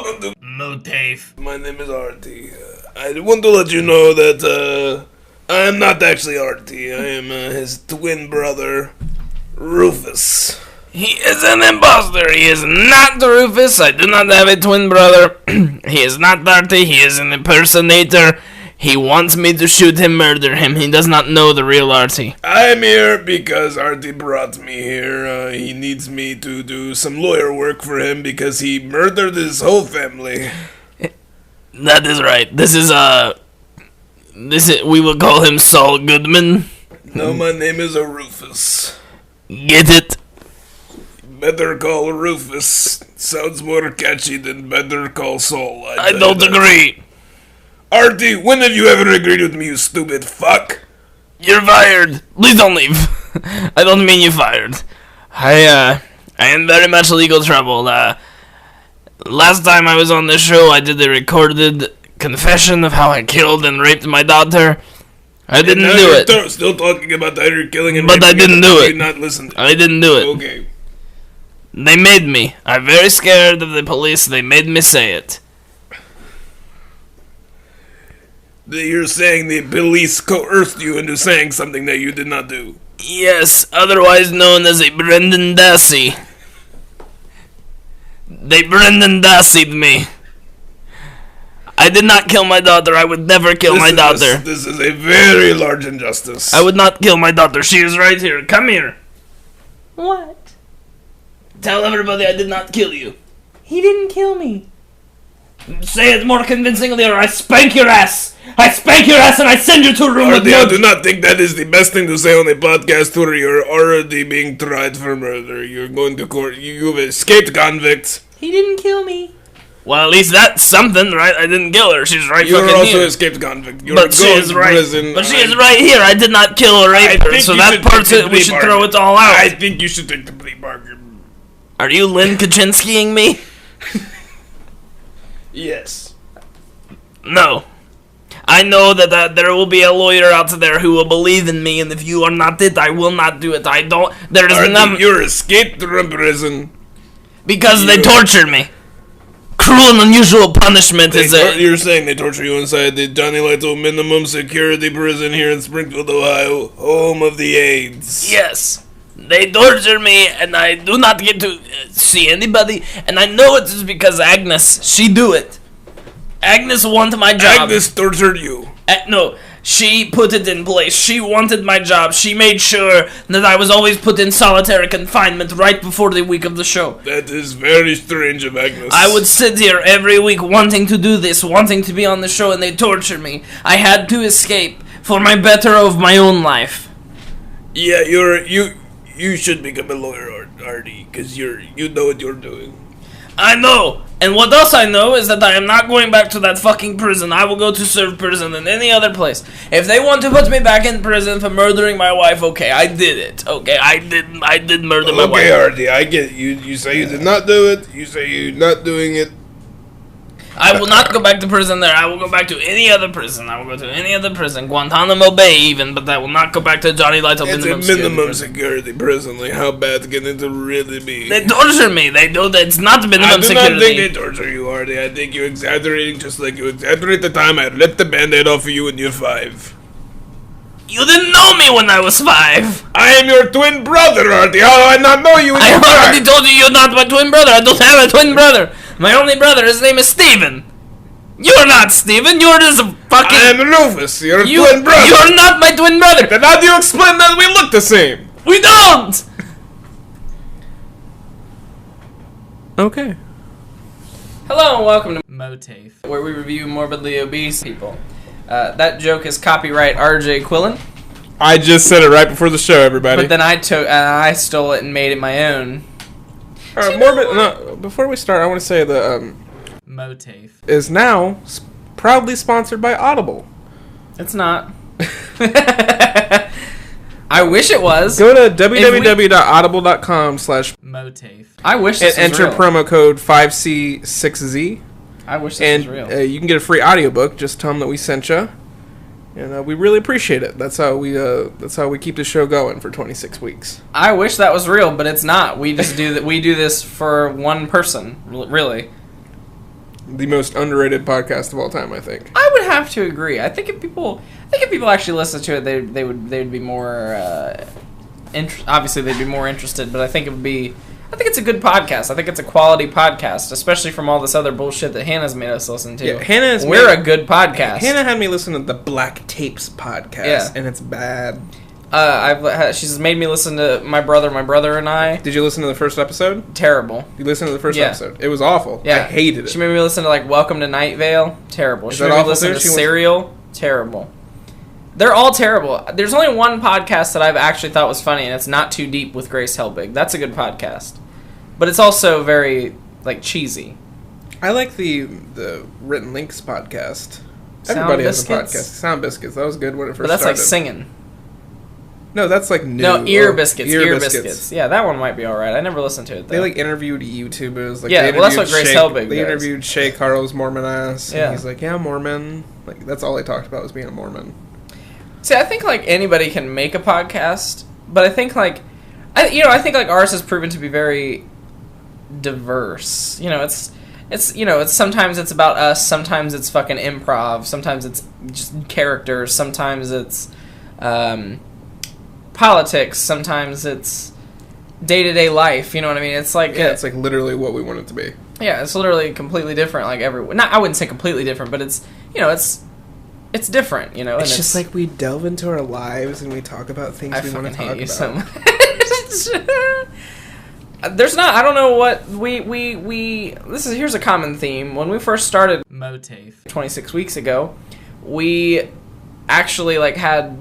welcome to MOATAIF. My name is Artie. I want to let you know that I am not actually Artie. I am his twin brother, Rufus. He is an imposter. He is not Rufus. I do not have a twin brother. He is not Artie. He is an impersonator. He wants me to shoot him, murder him. He does not know the real Artie. I am here because Artie brought me here. He needs me to do some lawyer work for him because he murdered his whole family. That is right. We will call him Saul Goodman. No, my name is Rufus. Get it? Better Call Rufus. Sounds more catchy than Better Call Saul. I don't agree. Artie, when have you ever agreed with me, you stupid fuck? You're fired. Please don't leave. I don't mean you fired. I am very much legal trouble. Last time I was on this show, I did a recorded confession of how I killed and raped my daughter. I didn't do it. Still talking about how you're killing and but I didn't do it. You not listen to I didn't do it. Okay. They made me. I'm very scared of the police. They made me say it. You're saying the police coerced you into saying something that you did not do. Yes, otherwise known as a Brendan Dassey. They Brendan Dassey-d me. I did not kill my daughter. I would never kill my daughter. This is a very large injustice. I would not kill my daughter. She is right here. Come here. What? Tell everybody I did not kill you. He didn't kill me. Say it more convincingly or I spank your ass. I spank your ass and I send you to a room with Artie, I drugs. do not think that is the best thing to say on a podcast where you're already being tried for murder. You're going to court. You've escaped convict. He didn't kill me. Well, at least that's something, right? I didn't kill her. She's right You're fucking also here. escaped convict. You're But she going is to right. prison. But she is right here. I did not kill or rape her. So that part's it. We should throw it all out. I think you should take the plea bargain. Are you Lynn Kaczynskiing me? Yes. No. I know that there will be a lawyer out there who will believe in me, and if you are not it, I will not do it. I don't. There is none. You're escaped from prison. Because they tortured me. Cruel and unusual punishment is a. You're saying they torture you inside the Johnny Lytle minimum security prison here in Springfield, Ohio, home of the AIDS. Yes. They torture me, and I do not get to see anybody, and I know it is because Agnes, she do it. Agnes wanted my job. Agnes tortured you. No, she put it in place. She wanted my job. She made sure that I was always put in solitary confinement right before the week of the show. That is very strange of Agnes. I would sit here every week wanting to do this, wanting to be on the show, and they torture me. I had to escape for my better of my own life. Yeah, you should become a lawyer, Artie, because you know what you're doing. I know, and what else I know is that I am not going back to that fucking prison. I will go to serve prison in any other place. If they want to put me back in prison for murdering my wife, okay, I did it. Okay, I did murder my wife. Okay, Artie, I get it. You say you did not do it. You say you're not doing it. I will not go back to prison there. I will go back to any other prison. I will go to any other prison. Guantanamo Bay even, but I will not go back to Johnny Lytle minimum It's a minimum security prison. Like, how bad can it really be? They torture me. They do that. It's not minimum security. I do not think they torture you, Artie. I think you're exaggerating just like you exaggerate the time I ripped the band-aid off of you when you're 5. You didn't know me when I was 5. I am your twin brother, Artie. How do I not know you when I you're 5? already told you you're not my twin brother. I don't have a twin brother. My only brother, his name is Steven. You're not Steven. You're just a fucking... I am Rufus, your twin brother. You're not my twin brother. Then how do you explain that we look the same? We don't. Okay. Hello and welcome to MOATAIF, where we review morbidly obese people. That joke is copyright R.J. Quillen. I just said it right before the show, everybody. But then I stole it and made it my own. Before we start, I want to say that MOATAIF is now proudly sponsored by Audible. It's not. I wish it was. Go to www.audible.com/MOATAIF. I wish this and was enter real. promo code 5C6Z. I wish this was real. And you can get a free audiobook. Just tell them that we sent you. And we really appreciate it. That's how we keep the show going for 26 weeks. I wish that was real, but it's not. We just do that. We do this for one person, really. the most underrated podcast of all time, I think. I would have to agree. I think if people actually listen to it, they would be more obviously they'd be more interested, but I think it's a good podcast. I think it's a quality podcast, especially from all this other bullshit that Hannah's made us listen to. Yeah, we're a good podcast. Hannah had me listen to the Black Tapes podcast, and it's bad. She's made me listen to My Brother and I. Did you listen to the first episode? Terrible. You listened to the first episode? It was awful. Yeah. I hated it. She made me listen to Welcome to Night Vale. Terrible. She made me listen to Serial. Terrible. They're all terrible. There's only one podcast that I've actually thought was funny, and it's Not Too Deep with Grace Helbig. That's a good podcast. But it's also very, cheesy. I like the Written Links podcast. Everybody has a podcast. Sound Biscuits. That was good when it first started. But that's singing. No, that's new. No, Ear Biscuits. Ear Biscuits. Yeah, that one might be alright. I never listened to it, though. They, interviewed YouTubers. That's what Grace Helbig They interviewed Shay Carl's Mormon ass. And he's like, yeah, I'm Mormon. That's all they talked about was being a Mormon. See, I think, anybody can make a podcast, but I think, I think ours has proven to be very diverse. It's sometimes it's about us, sometimes it's fucking improv, sometimes it's just characters, sometimes it's politics, sometimes it's day-to-day life, you know what I mean? It's it's literally what we want it to be. Yeah, it's literally completely different, I wouldn't say completely different, but it's it's different, It's just we delve into our lives and we talk about things we want to talk about. So there's not, I don't know what here's a common theme. When we first started MOATAIF 26 weeks ago, we actually had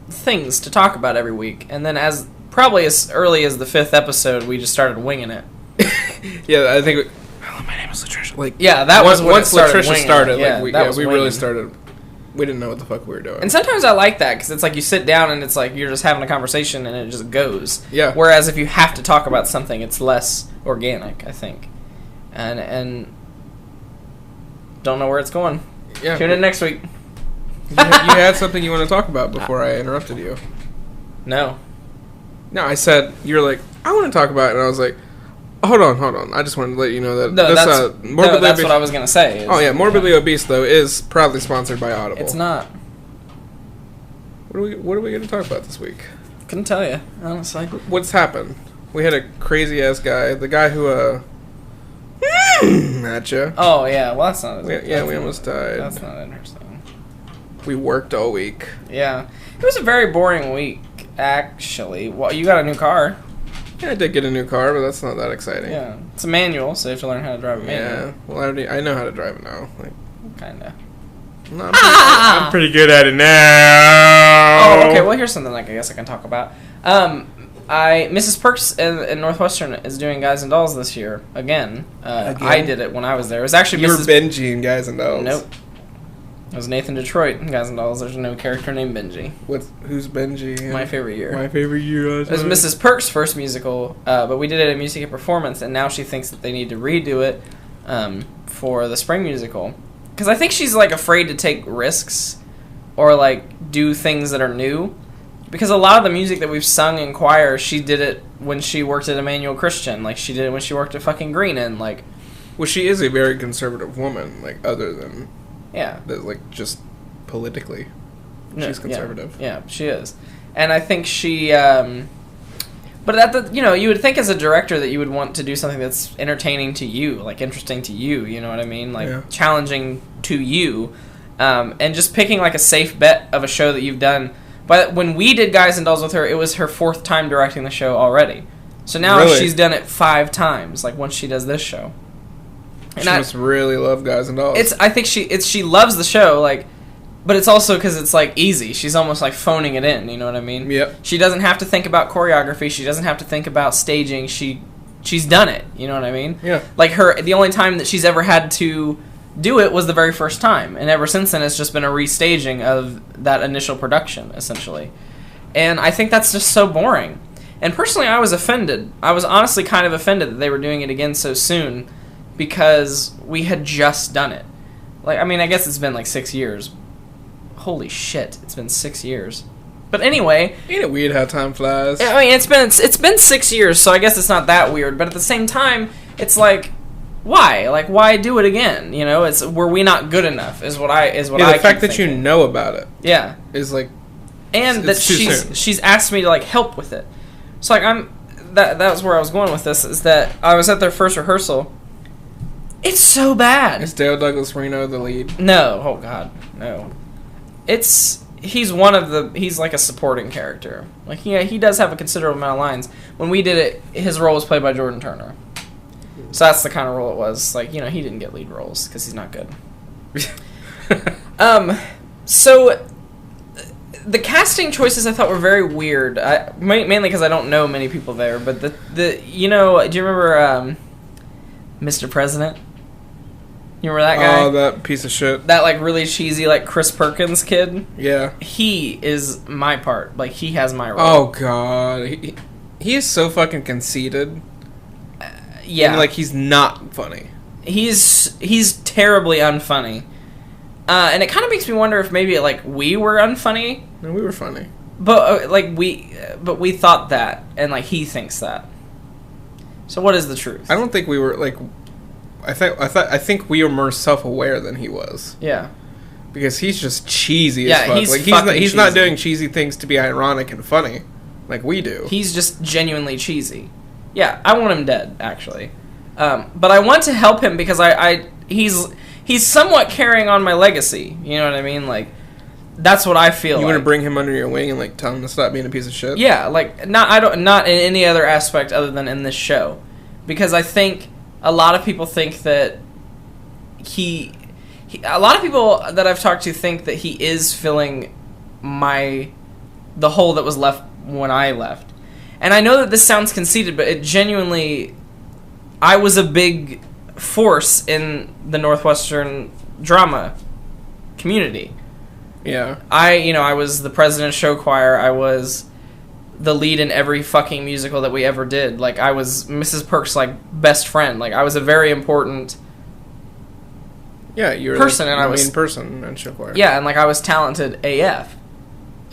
things to talk about every week, and then probably as early as the 5th episode, we just started winging it. Yeah, I think. Hello, my name is Latricia. That was once Latricia started. We really started. We didn't know what the fuck we were doing. And sometimes I like that because it's you sit down and it's you're just having a conversation and it just goes. Yeah. Whereas if you have to talk about something, it's less organic, I think. And don't know where it's going. Yeah. Tune in next week. You had something you want to talk about before I interrupted you. No. No, I said, you're I want to talk about it, and I was like, hold on. I just wanted to let you know that that's what I was going to say. Morbidly Obese, though, is proudly sponsored by Audible. It's not. What are we going to talk about this week? Couldn't tell you, honestly. What's happened? We had a crazy-ass guy, the guy who, at you. Oh, yeah, well, that's not... We almost died. That's not interesting. We worked all week. Yeah. It was a very boring week, actually. Well, you got a new car. Yeah, I did get a new car, but that's not that exciting. Yeah. It's a manual, so you have to learn how to drive a manual. Yeah. Well, I know how to drive it now. Kinda. No, I'm pretty good at it now. Oh, okay. Well, here's something I guess I can talk about. Mrs. Perks in Northwestern is doing Guys and Dolls this year again. I did it when I was there. It was actually you were Benji in Guys and Dolls. Nope. It was Nathan Detroit in Guys and Dolls. There's no character named Benji. Who's Benji? My favorite year. My favorite year. It was Mrs. Perks' first musical, but we did it at Music and Performance, and now she thinks that they need to redo it for the spring musical. Because I think she's afraid to take risks or do things that are new. Because a lot of the music that we've sung in choir, she did it when she worked at Emmanuel Christian. She did it when she worked at fucking Green Inn. Well, she is a very conservative woman. Other than just politically, she's conservative. Yeah, she is, and I think she. But you would think as a director that you would want to do something that's entertaining to you, interesting to you. You know what I mean? Challenging to you, and just picking a safe bet of a show that you've done. But when we did Guys and Dolls with her, it was her 4th time directing the show already. So now she's done it 5 times. Once she does this show, and she must really love Guys and Dolls. I think she loves the show. But it's also because it's easy. She's almost phoning it in. You know what I mean? Yep. She doesn't have to think about choreography. She doesn't have to think about staging. She's done it. You know what I mean? Yeah. The only time that she's ever had to do it was the very first time, and ever since then it's just been a restaging of that initial production, essentially. And I think that's just so boring. And personally, I was offended. I was honestly kind of offended that they were doing it again so soon, because we had just done it. I guess it's been 6 years. Holy shit, it's been 6 years. But anyway, ain't it weird how time flies? It's been 6 years, so I guess it's not that weird. But at the same time, it's why? Like, why do it again? You know, were we not good enough? Is what I the fact that you know about it. Yeah. Is like, and that she's asked me to like help with it. So like that's where I was going with this, is that I was at their first rehearsal. It's so bad. Is Dale Douglas Reno the lead? No. Oh God, no. He's like a supporting character. Like, yeah, he does have a considerable amount of lines. When we did it, his role was played by Jordan Turner. So that's the kind of role it was. Like, you know, he didn't get lead roles because he's not good. So the casting choices I thought were very weird. Mainly because I don't know many people there. But you know, do you remember Mr. President? You remember that guy? Oh, that piece of shit. That, like, really cheesy, like, Chris Perkins kid? Yeah. He is my part. Like, he has my role. Oh, God. He is so fucking conceited. Yeah. And, like, he's not funny. He's terribly unfunny. And it kind of makes me wonder if maybe, like, we were unfunny. No, we were funny. But, we thought that. And, like, he thinks that. So what is the truth? I don't think we were, like... I think we were more self-aware than he was. Yeah. Because he's just cheesy as fuck. He's not doing cheesy things to be ironic and funny like we do. He's just genuinely cheesy. Yeah, I want him dead, actually. But I want to help him because he's somewhat carrying on my legacy. You know what I mean? Like, that's what I feel. You want to bring him under your wing and like tell him to stop being a piece of shit? Yeah, like not in any other aspect other than in this show, because I think a lot of people think that a lot of people that I've talked to think that he is filling the hole that was left when I left. And I know that this sounds conceited, but it genuinely, I was a big force in the Northwestern drama community. Yeah. I was the president of show choir. I was the lead in every fucking musical that we ever did. Like, I was Mrs. Perk's, like, best friend. Like, I was a very important you were person, the and I was main person in show choir. Yeah, and, like, I was talented AF.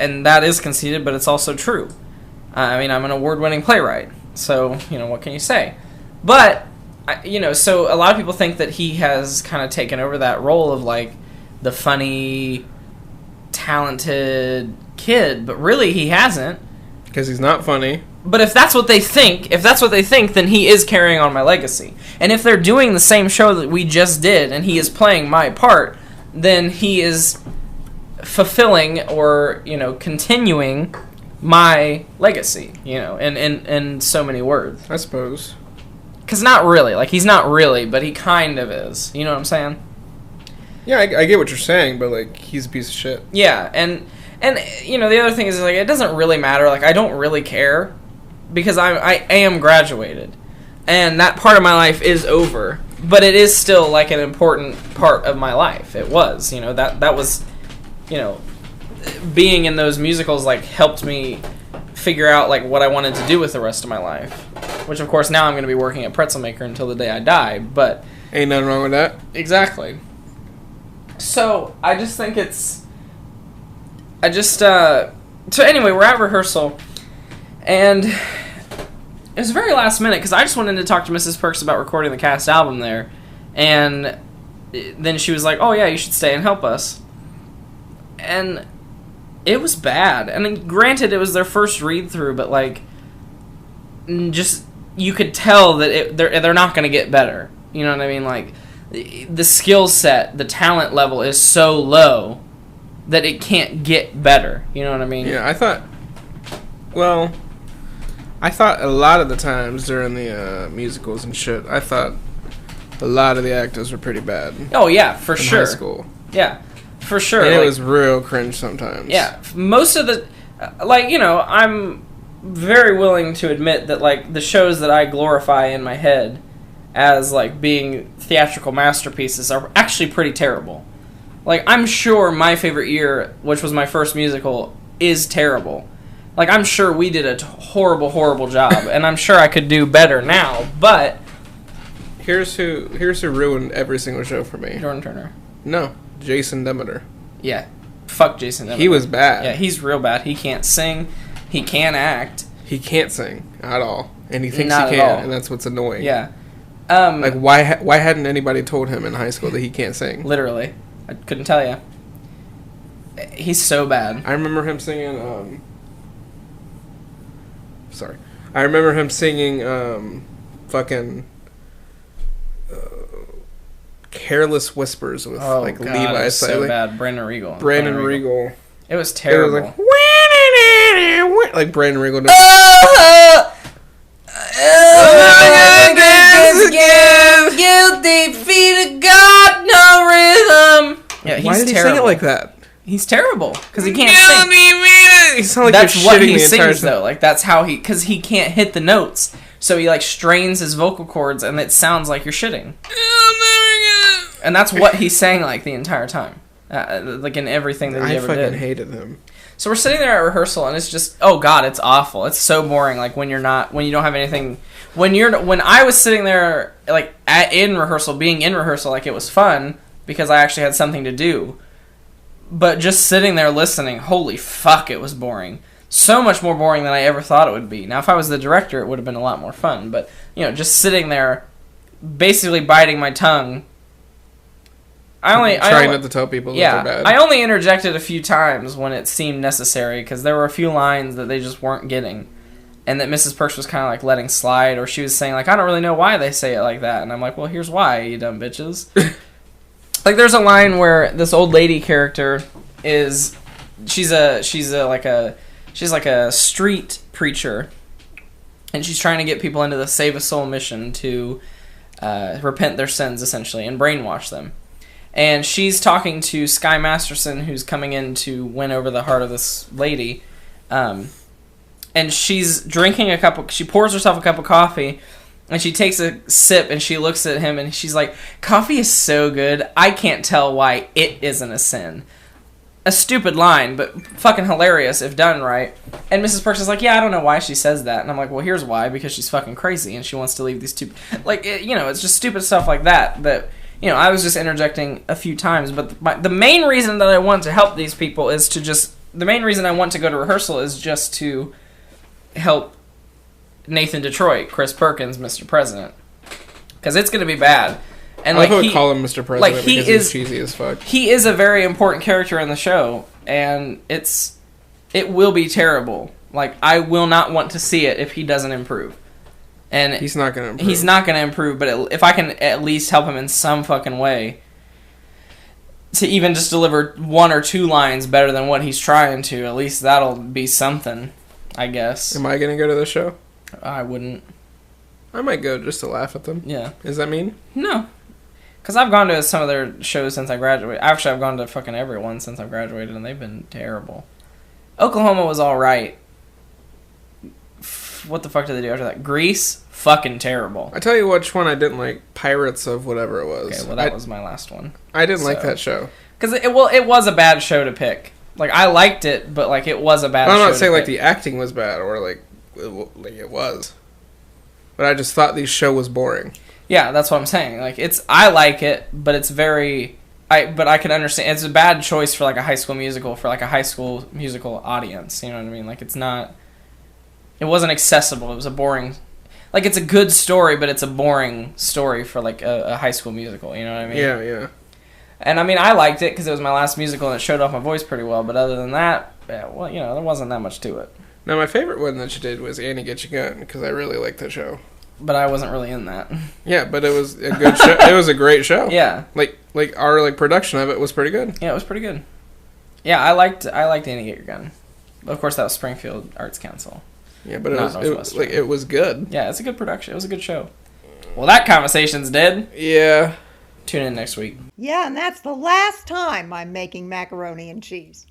And that is conceited, but it's also true. I mean, I'm an award-winning playwright. So, you know, what can you say? But, so a lot of people think that he has kind of taken over that role of, like, the funny, talented kid. But really, he hasn't. Because he's not funny. But if that's what they think, then he is carrying on my legacy. And if they're doing the same show that we just did, and he is playing my part, then he is fulfilling or, continuing my legacy, in so many words. I suppose. Because not really. Like, he's not really, but he kind of is. You know what I'm saying? Yeah, I get what you're saying, but, like, he's a piece of shit. Yeah, and the other thing is, like, it doesn't really matter. Like, I don't really care because I am graduated. And that part of my life is over. But it is still, like, an important part of my life. It was, that was, being in those musicals, like, helped me figure out, like, what I wanted to do with the rest of my life. Which, of course, now I'm going to be working at Pretzel Maker until the day I die, but... Ain't nothing wrong with that. Exactly. So, I just think it's... So anyway, we're at rehearsal, and it was very last minute, because I just wanted to talk to Mrs. Perks about recording the cast album there, and then she was like, oh yeah, you should stay and help us. And it was bad. I mean, granted, it was their first read-through, but, like, just, you could tell that they're not going to get better. You know what I mean? Like, the skill set, the talent level is so low that it can't get better. You know what I mean? Yeah, I thought a lot of the times during the musicals and shit, I thought a lot of the actors were pretty bad. Oh, yeah, for sure. High school. Yeah, for sure. And it was real cringe sometimes. Yeah, most of the... I'm very willing to admit that, like, the shows that I glorify in my head as, like, being theatrical masterpieces are actually pretty terrible. Like, I'm sure My Favorite Year, which was my first musical, is terrible. Like, I'm sure we did a horrible, horrible job, and I'm sure I could do better now, but... Here's who ruined every single show for me. Jordan Turner. No, Jason Demeter. Yeah. Fuck Jason Demeter. He was bad. Yeah, he's real bad. He can't sing. He can't act. He can't sing at all. And he thinks Not he at can, all. and that's what's annoying. Yeah. Like, why hadn't anybody told him in high school that he can't sing? Literally. I couldn't tell you. He's so bad. I remember him singing, Sorry. I remember him singing, fucking... Careless Whispers with, like, God, Levi. it was so bad. Brandon Regal. It was terrible. It was like Brandon Regal. Guilty feet of God, no rhythm. Yeah, he's Why did he terrible. sing it like that? He's terrible because he can't sing. He sounds like That's what he the entire sings though. Like that's how because he can't hit the notes, so he like strains his vocal cords, and it sounds like you're shitting. And that's what he sang like the entire time, like in everything that he ever did. I fucking hated him. So we're sitting there at rehearsal, and it's just, oh god, it's awful. It's so boring. Like when you don't have anything. When I was sitting there, like in rehearsal, being in rehearsal, like it was fun because I actually had something to do. But just sitting there listening, holy fuck, it was boring. So much more boring than I ever thought it would be. Now, if I was the director, it would have been a lot more fun. But just sitting there, basically biting my tongue. Trying not to tell people that they're bad. I only interjected a few times when it seemed necessary because there were a few lines that they just weren't getting, and that Mrs. Perks was kind of like letting slide, or she was saying like, I don't really know why they say it like that, and I'm like, well, here's why, you dumb bitches. Like there's a line where this old lady character she's like a street preacher, and she's trying to get people into the Save a Soul mission to repent their sins essentially and brainwash them. And she's talking to Sky Masterson, who's coming in to win over the heart of this lady. And she's drinking she pours herself a cup of coffee, and she takes a sip, and she looks at him, and she's like, coffee is so good, I can't tell why it isn't a sin. A stupid line, but fucking hilarious if done right. And Mrs. Perks is like, yeah, I don't know why she says that. And I'm like, well, here's why, because she's fucking crazy, and she wants to leave these two... Like, it's just stupid stuff like that, but... I was just interjecting a few times, but the main reason that I want to help these people is to just... The main reason I want to go to rehearsal is just to help Nathan Detroit, Chris Perkins, Mr. President. Because it's going to be bad. And I would call him Mr. President because he's cheesy as fuck. He is a very important character in the show, and it will be terrible. Like, I will not want to see it if he doesn't improve. And he's not going to improve. He's not going to improve, but if I can at least help him in some fucking way to even just deliver one or two lines better than what he's trying to, at least that'll be something, I guess. Am I going to go to the show? I wouldn't. I might go just to laugh at them. Yeah. Is that mean? No. Because I've gone to some of their shows since I graduated. Actually, I've gone to fucking everyone since I've graduated, and they've been terrible. Oklahoma was alright. What the fuck did they do after that? Grease? Fucking terrible. I tell you which one I didn't like. Pirates of whatever it was. Okay, well that was my last one. I didn't like that show. Because it was a bad show to pick. Like, I liked it, but like it was a bad show. I'm not saying like the acting was bad or like it was. But I just thought the show was boring. Yeah, that's what I'm saying. Like I like it, but it's very... But I can understand. It's a bad choice for like a high school musical, for like a high school musical audience. You know what I mean? Like it's not... It wasn't accessible. It was a boring... Like, it's a good story, but it's a boring story for, like, a high school musical. You know what I mean? Yeah, yeah. And, I mean, I liked it because it was my last musical and it showed off my voice pretty well. But other than that, yeah, well, there wasn't that much to it. No, my favorite one that you did was Annie Get Your Gun because I really liked that show. But I wasn't really in that. Yeah, but it was a good show. It was a great show. Yeah. Like our production of it was pretty good. Yeah, it was pretty good. Yeah, I liked Annie Get Your Gun. Of course, that was Springfield Arts Council. Yeah, but it was good. Yeah, it's a good production. It was a good show. Well, that conversation's dead. Yeah. Tune in next week. Yeah, and that's the last time I'm making macaroni and cheese.